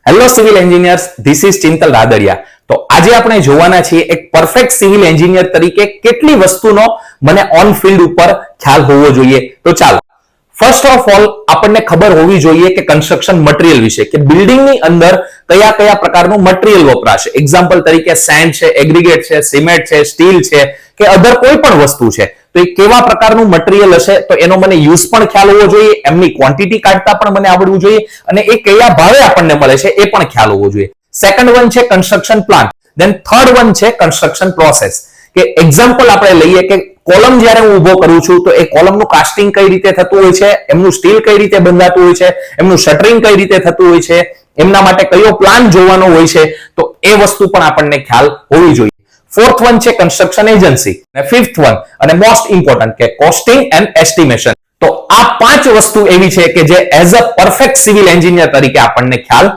Hello civil engineers, this is Chintal Radadiya. તો આજે આપણે જોવાના છીએ એક પરફેક્ટ સિવિલ એન્જિનિયર તરીકે કેટલી વસ્તુનો મને ઓન ફિલ્ડ ઉપર ખ્યાલ હોવો જોઈએ. તો ચાલો, ફર્સ્ટ ઓફ ઓલ આપણને ખબર હોવી જોઈએ કે કન્સ્ટ્રક્શન મટીરિયલ વિશે, કે બિલ્ડિંગની અંદર કયા કયા પ્રકારનું મટીરિયલ વપરાશે. એક્ઝામ્પલ તરીકે સેન્ડ છે, એગ્રીગેટ છે, સિમેન્ટ છે, સ્ટીલ છે કે અધર કોઈ પણ વસ્તુ છે, તો એ કેવા પ્રકારનું મટીરિયલ હશે તો એનો મને યુઝ પણ ખ્યાલ હોવો જોઈએ, એમની ક્વોન્ટિટી કાઢતા પણ મને આવડવું જોઈએ અને એ કયા ભાવે આપણને મળે છે એ પણ ખ્યાલ હોવો જોઈએ. સેકન્ડ વન છે કન્સ્ટ્રક્શન પ્લાન. દેન થર્ડ વન છે કન્સ્ટ્રક્શન પ્રોસેસ. કે એક્ઝામ્પલ આપણે લઈએ કે કોલમ જ્યારે હું ઉભો કરું છું તો એ કોલમનું કાસ્ટિંગ કઈ રીતે થતું હોય છે, એમનું સ્ટીલ કઈ રીતે બંધાતું હોય છે, એમનું શટરિંગ કઈ રીતે થતું હોય છે, એમના માટે કયો પ્લાન જોવાનો હોય છે, તો એ વસ્તુ પણ આપણને ખ્યાલ હોવી જોઈએ. ફોર્થ વન છે કન્સ્ટ્રક્શન એજન્સી અને ફિફ્થ વન અને મોસ્ટ ઇમ્પોર્ટન્ટ કે કોસ્ટિંગ એન્ડ એસ્ટિમેશન. તો આ પાંચ વસ્તુ એવી છે કે જે as a perfect civil engineer તરીકે આપણને ખ્યાલ